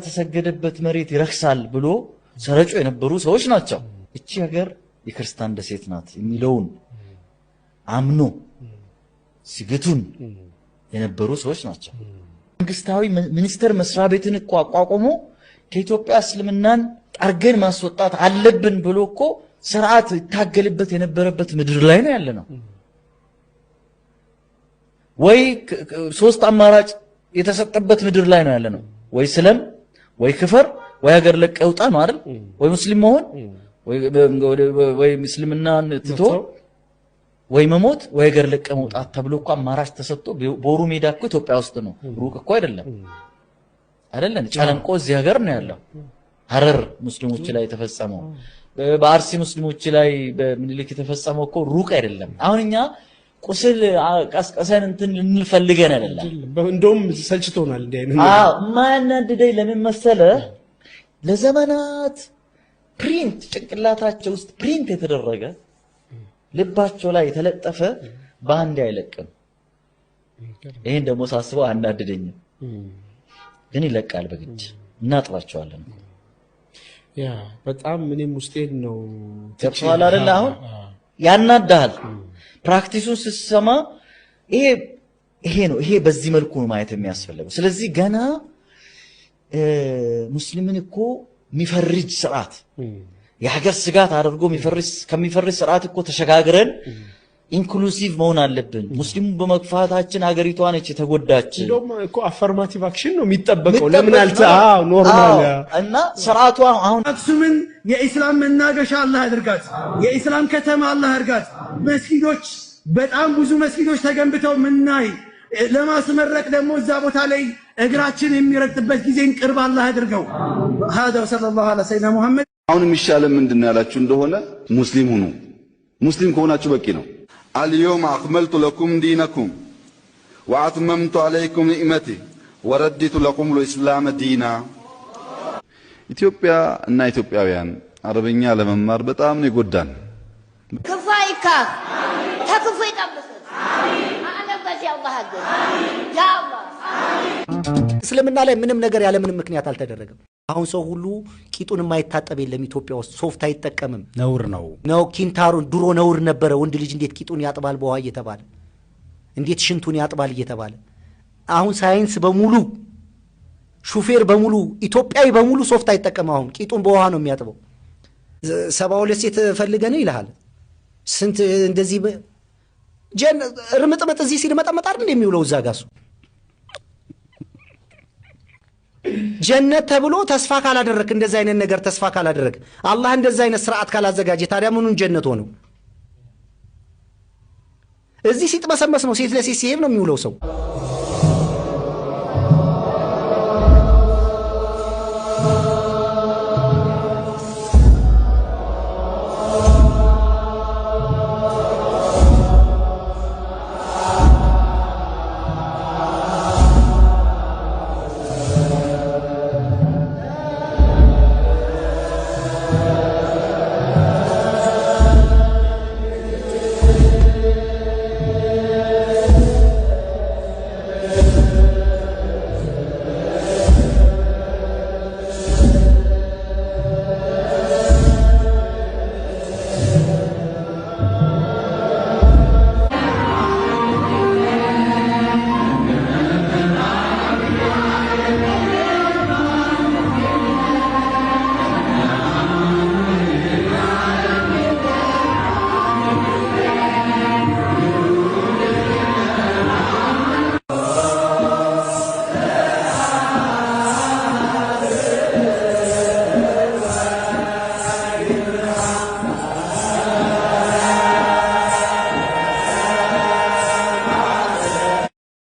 ተሰገደበት መሬት ይረክሳል ብሎ ሰረጮ የነበሩ ሰዎች ናቸው። እቺ ሀገር የክርስቲያን ደሴት ናት የሚለውን አምኖ ሲገቱን የነበሩ ሰዎች ናቸው። መንግስታዊ ሚኒስተር መስሪያ ቤትን እኮ አቋቁሞ ከኢትዮጵያ እስልምናን ጠርገን ማስወጣት አለብን ብሎ እኮ ስርዓት ይታገልበት የነበረበት ምድር ላይ ነው ያለነው። ወይ ሶስት አማራጭ የተሰጠበት ምድር ላይ ነው ያለነው። ወይ ስለም፣ ወይ ክፈር፣ ወይ ሀገር ለቀህ ውጣ ነው አይደል? ወይ ሙስሊም መሆን፣ ወይ ሙስሊምናን ትቶ ወይ መሞት፣ ወይ ሀገር ለቀህ መውጣት ተብሎ እኮ አማራጭ ተሰጥቶ ቦሩ ሜዳ እኮ ኢትዮጵያ ውስጥ ነው፣ ሩቅ እኮ አይደለም። ጨለንቆ እዚህ ሀገር ነው ያለው። ሐረር ሙስሊሞች ላይ የተፈጸመው፣ በአርሲ ሙስሊሞች ላይ በምኒልክ የተፈጸመው እኮ ሩቅ አይደለም። አሁን እኛ ቁስል ቀስቀሰን እንትን እንፈልገን አይደለም። እንደውም ሰልችቶናል። እንዴ ማናንደደይ ለምን መሰለ? ለዘመናት ፕሪንት ጭንቅላታቸው ውስጥ ፕሪንት የተደረገ ልባቸው ላይ የተለጠፈ በአንድ አይለቅም። ይሄን ደግሞ ሳስበው አናደደኝም፣ ግን ይለቃል በግድ እናጥባቸዋለን። ያ በጣም ምንም ውስጤን ነው ተጥቷል አይደል? አሁን ያናዳል። ፕራክቲሱን ሲሰማ ይሄ ነው። ይሄ በዚህ መልኩ ነው ማየት የሚያስፈልገው። ስለዚህ ገና ሙስሊምን እኮ የሚፈርጅ ስርዓት የሀገር ስጋት አድርጎ ከሚፈርጅ ስርዓት እኮ ተሸጋግረን ኢንክሉሲቭ መሆን አለብን። ሙስሊሙ በመግፋታችን ሀገሪቷ ነች የተጎዳች። እንደውም እኮ አፈርማቲቭ አክሽን ነው የሚጠበቀው። ለምን ኖርማል እና ስርዓቱ አሁን አክሱምን የኢስላም መናገሻ አላህ ያድርጋት፣ የኢስላም ከተማ አላህ ያድርጋት። መስጊዶች በጣም ብዙ መስጊዶች ተገንብተው ምናይ ለማስመረቅ ደግሞ እዛ ቦታ ላይ እግራችን የሚረግጥበት ጊዜን ቅርብ አላህ ያድርገው። هذا وصلى الله على سيدنا محمد። አሁን የሚሻለው ምንድነው ያላችሁ እንደሆነ ሙስሊም ሁኑ። ሙስሊም ከሆናችሁ በቂ ነው። اليوم أكملت لكم دينكم وأتممت عليكم نعمتي ورديت لكم الإسلام دينا። ኢትዮጵያ እና ኢትዮጵያውያን አረብኛ ለመማር በጣም ነው ይጎዳን። ክፋይካ ተክፉ ይጠብስ አለበት ያ አላህ አገር ያ አላህ። እስልምና ላይ ምንም ነገር ያለ ምንም ምክንያት አልተደረገም። አሁን ሰው ሁሉ ቂጡን የማይታጠብ የለም። ኢትዮጵያ ውስጥ ሶፍት አይጠቀምም። ነውር ነው ኪንታሩን ድሮ ነውር ነበረ። ወንድ ልጅ እንዴት ቂጡን ያጥባል በውሃ እየተባለ እንዴት ሽንቱን ያጥባል እየተባለ አሁን ሳይንስ በሙሉ ሹፌር በሙሉ ኢትዮጵያዊ በሙሉ ሶፍት አይጠቀም። አሁን ቂጡን በውሃ ነው የሚያጥበው። 72 ሴት ፈልገን ይልሃል። ስንት እንደዚህ እርምጥምጥ እዚህ ሲል መጠመጥ አይደል እንደሚውለው እዛ ጋር ጀነት ተብሎ ተስፋ ካላደረክ እንደዛ አይነት ነገር ተስፋ ካላደረክ አላህ እንደዛ አይነት ስርዓት ካላዘጋጀ ታዲያ ምኑን ጀነት ሆነው? እዚህ ሲጥመሰመስ ነው ሴት ለሴት ሲሄድ ነው የሚውለው ሰው።